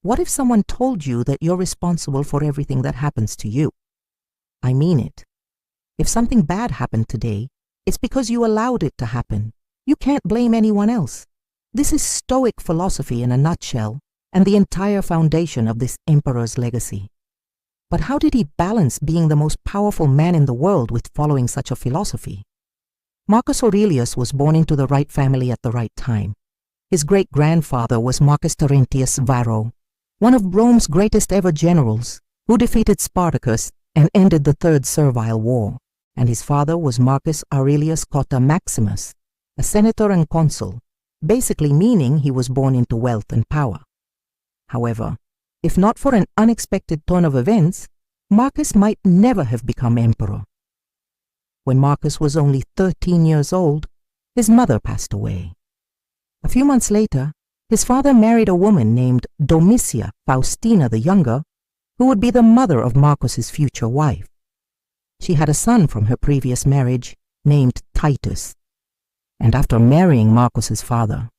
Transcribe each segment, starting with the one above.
What if someone told you that you're responsible for everything that happens to you? I mean it. If something bad happened today, it's because you allowed it to happen. You can't blame anyone else. This is Stoic philosophy in a nutshell, and the entire foundation of this emperor's legacy. But how did he balance being the most powerful man in the world with following such a philosophy? Marcus Aurelius was born into the right family at the right time. His great-grandfather was Marcus Terentius Varro, one of Rome's greatest ever generals, who defeated Spartacus and ended the Third Servile War, and his father was Marcus Aurelius Cotta Maximus, a senator and consul, basically meaning he was born into wealth and power. However, if not for an unexpected turn of events, Marcus might never have become emperor. When Marcus was only 13 years old, his mother passed away. A few months later, his father married a woman named Domitia Faustina the Younger, who would be the mother of Marcus's future wife. She had a son from her previous marriage named Titus. And after marrying Marcus's father,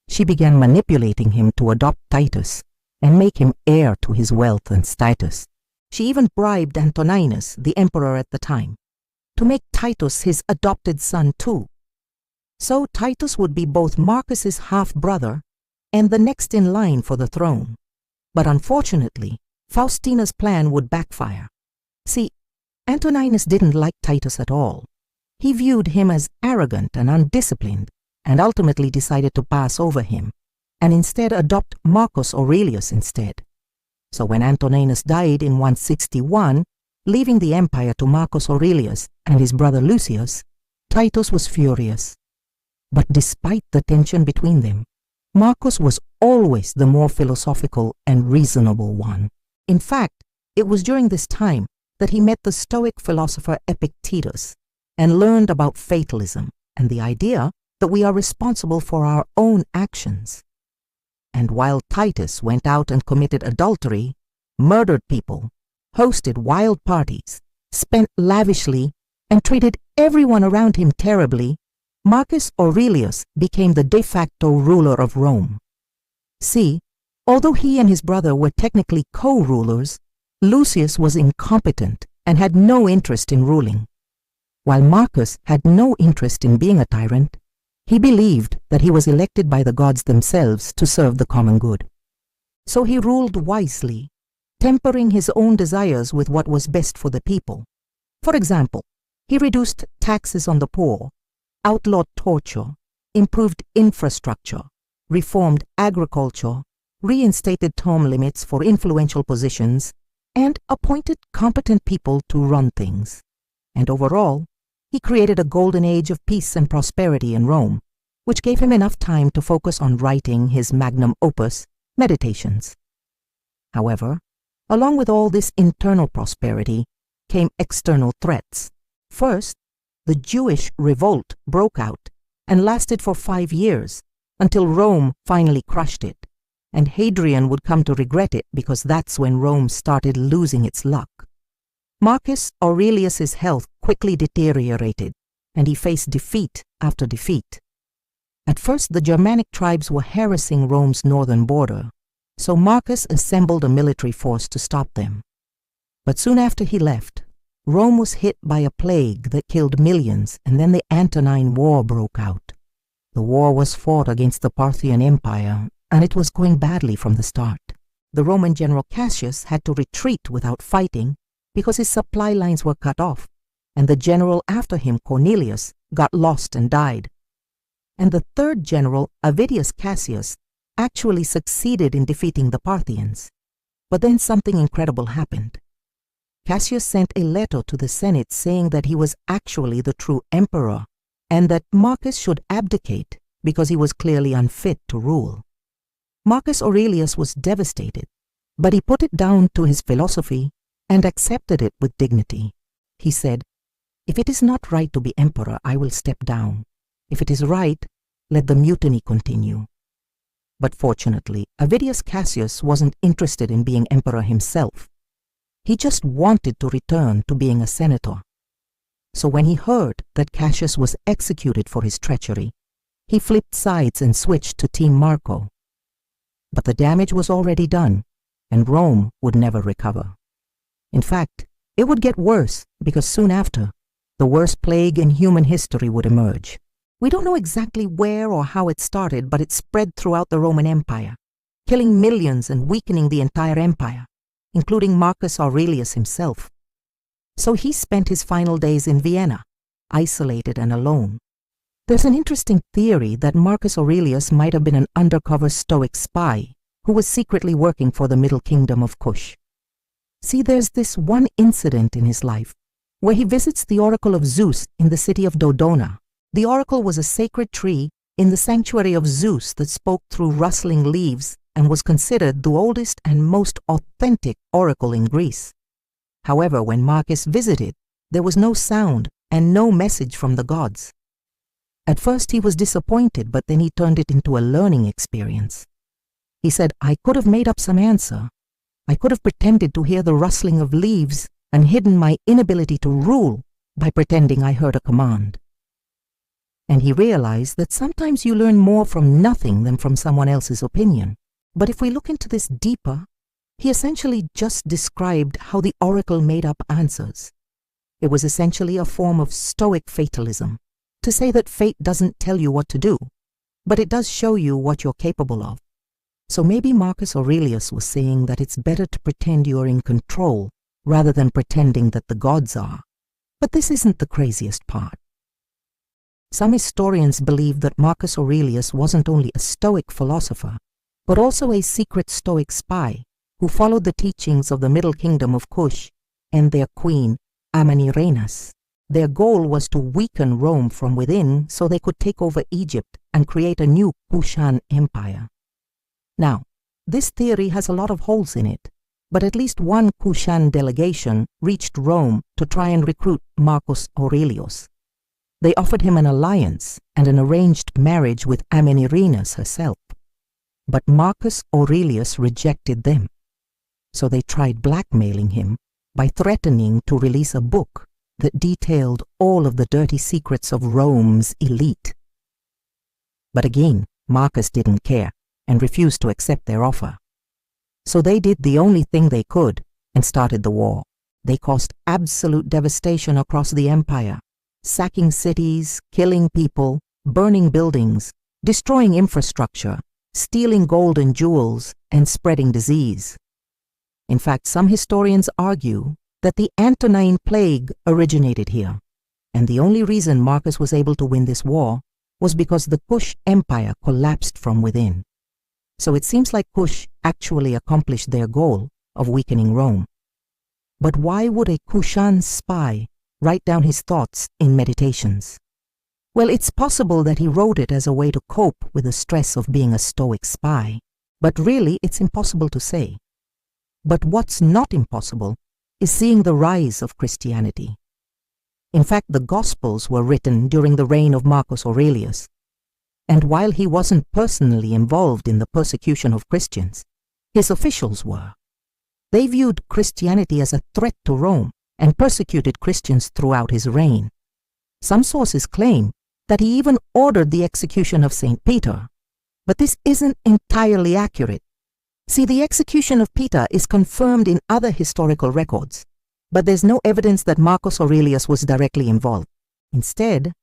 she began manipulating him to adopt Titus and make him heir to his wealth and status. She even bribed Antoninus, the emperor at the time, to make Titus his adopted son too. So Titus would be both Marcus's half-brother and the next in line for the throne. But unfortunately, Faustina's plan would backfire. See, Antoninus didn't like Titus at all. He viewed him as arrogant and undisciplined, and ultimately decided to pass over him, and instead adopt Marcus Aurelius instead. So when Antoninus died in 161, leaving the empire to Marcus Aurelius and his brother Lucius, Titus was furious. But despite the tension between them, Marcus was always the more philosophical and reasonable one. In fact, it was during this time that he met the Stoic philosopher Epictetus and learned about fatalism and the idea that we are responsible for our own actions. And while Titus went out and committed adultery, murdered people, hosted wild parties, spent lavishly, and treated everyone around him terribly, Marcus Aurelius became the de facto ruler of Rome. See, although he and his brother were technically co-rulers, Lucius was incompetent and had no interest in ruling. While Marcus had no interest in being a tyrant, he believed that he was elected by the gods themselves to serve the common good. So he ruled wisely, tempering his own desires with what was best for the people. For example, he reduced taxes on the poor, outlawed torture, improved infrastructure, reformed agriculture, reinstated term limits for influential positions, and appointed competent people to run things. And overall, he created a golden age of peace and prosperity in Rome, which gave him enough time to focus on writing his magnum opus, Meditations. However, along with all this internal prosperity came external threats. First, the Jewish revolt broke out and lasted for 5 years until Rome finally crushed it, and Hadrian would come to regret it because that's when Rome started losing its luck. Marcus Aurelius's health quickly deteriorated, and he faced defeat after defeat. At first, the Germanic tribes were harassing Rome's northern border, so Marcus assembled a military force to stop them. But soon after he left, Rome was hit by a plague that killed millions, and then the Antonine War broke out. The war was fought against the Parthian Empire, and it was going badly from the start. The Roman general Cassius had to retreat without fighting because his supply lines were cut off, and the general after him, Cornelius, got lost and died. And the third general, Avidius Cassius, actually succeeded in defeating the Parthians. But then something incredible happened. Cassius sent a letter to the Senate saying that he was actually the true emperor, and that Marcus should abdicate because he was clearly unfit to rule. Marcus Aurelius was devastated, but he put it down to his philosophy and accepted it with dignity. He said, "If it is not right to be emperor, I will step down. If it is right, let the mutiny continue." But fortunately, Avidius Cassius wasn't interested in being emperor himself. He just wanted to return to being a senator. So when he heard that Cassius was executed for his treachery, he flipped sides and switched to Team Marco. But the damage was already done, and Rome would never recover. In fact, it would get worse because soon after, the worst plague in human history would emerge. We don't know exactly where or how it started, but it spread throughout the Roman Empire, killing millions and weakening the entire empire, including Marcus Aurelius himself. So he spent his final days in Vienna, isolated and alone. There's an interesting theory that Marcus Aurelius might have been an undercover Stoic spy who was secretly working for the Middle Kingdom of Kush. See, there's this one incident in his life where he visits the oracle of Zeus in the city of Dodona. The oracle was a sacred tree in the sanctuary of Zeus that spoke through rustling leaves and was considered the oldest and most authentic oracle in Greece. However, when Marcus visited, there was no sound and no message from the gods. At first he was disappointed, but then he turned it into a learning experience. He said, "I could have made up some answer. I could have pretended to hear the rustling of leaves and hidden my inability to rule by pretending I heard a command." And he realized that sometimes you learn more from nothing than from someone else's opinion. But if we look into this deeper, he essentially just described how the oracle made up answers. It was essentially a form of Stoic fatalism, to say that fate doesn't tell you what to do, but it does show you what you're capable of. So maybe Marcus Aurelius was saying that it's better to pretend you're in control rather than pretending that the gods are. But this isn't the craziest part. Some historians believe that Marcus Aurelius wasn't only a Stoic philosopher, but also a secret Stoic spy who followed the teachings of the Middle Kingdom of Kush and their queen, Amanirenas. Their goal was to weaken Rome from within so they could take over Egypt and create a new Kushan empire. Now, this theory has a lot of holes in it, but at least one Kushan delegation reached Rome to try and recruit Marcus Aurelius. They offered him an alliance and an arranged marriage with Amanirenas herself. But Marcus Aurelius rejected them. So they tried blackmailing him by threatening to release a book that detailed all of the dirty secrets of Rome's elite. But again, Marcus didn't care and refused to accept their offer. So they did the only thing they could and started the war. They caused absolute devastation across the empire, sacking cities, killing people, burning buildings, destroying infrastructure, stealing gold and jewels, and spreading disease. In fact, some historians argue that the Antonine Plague originated here, and the only reason Marcus was able to win this war was because the Kush Empire collapsed from within. So it seems like Kush actually accomplished their goal of weakening Rome. But why would a Kushan spy write down his thoughts in meditations? Well, it's possible that he wrote it as a way to cope with the stress of being a Stoic spy, but really it's impossible to say. But what's not impossible is seeing the rise of Christianity. In fact, the Gospels were written during the reign of Marcus Aurelius, and while he wasn't personally involved in the persecution of Christians, his officials were. They viewed Christianity as a threat to Rome and persecuted Christians throughout his reign. Some sources claim that he even ordered the execution of St. Peter, but this isn't entirely accurate. See, the execution of Peter is confirmed in other historical records, but there's no evidence that Marcus Aurelius was directly involved. Instead,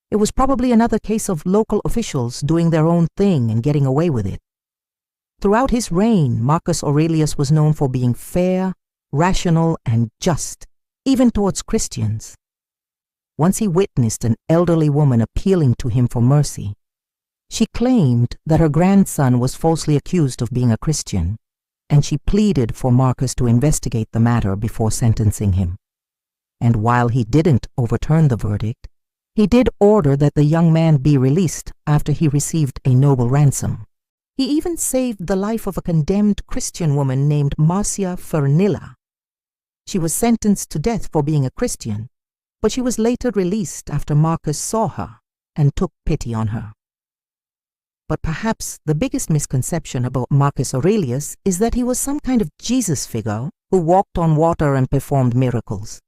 it was probably another case of local officials doing their own thing and getting away with it. Throughout his reign, Marcus Aurelius was known for being fair, rational, and just, even towards Christians. Once he witnessed an elderly woman appealing to him for mercy. She claimed that her grandson was falsely accused of being a Christian, and she pleaded for Marcus to investigate the matter before sentencing him. And while he didn't overturn the verdict, he did order that the young man be released after he received a noble ransom. He even saved the life of a condemned Christian woman named Marcia Fernilla. She was sentenced to death for being a Christian, but she was later released after Marcus saw her and took pity on her. But perhaps the biggest misconception about Marcus Aurelius is that he was some kind of Jesus figure who walked on water and performed miracles.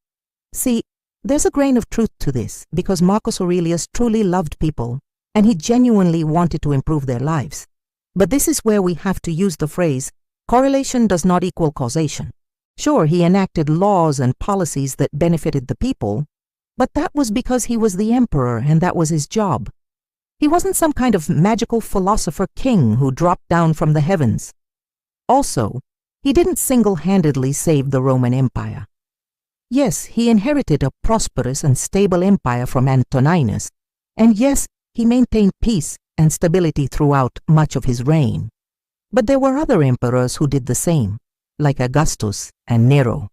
See, there's a grain of truth to this because Marcus Aurelius truly loved people and he genuinely wanted to improve their lives. But this is where we have to use the phrase Correlation does not equal causation. Sure, he enacted laws and policies that benefited the people, but that was because he was the emperor and that was his job. He wasn't some kind of magical philosopher king who dropped down from the heavens. Also, he didn't single-handedly save the Roman Empire. Yes, he inherited a prosperous and stable empire from Antoninus, and yes, he maintained peace and stability throughout much of his reign. But there were other emperors who did the same, like Augustus and Nero.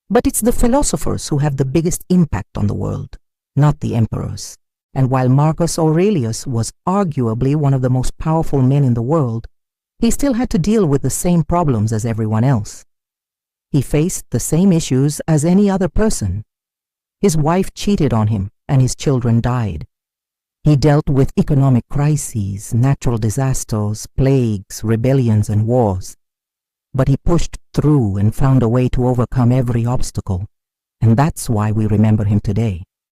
But it's the philosophers who have the biggest impact on the world, not the emperors. And while Marcus Aurelius was arguably one of the most powerful men in the world, he still had to deal with the same problems as everyone else. He faced the same issues as any other person. His wife cheated on him and his children died. He dealt with economic crises, natural disasters, plagues, rebellions, and wars. But he pushed through and found a way to overcome every obstacle, and that's why we remember him today.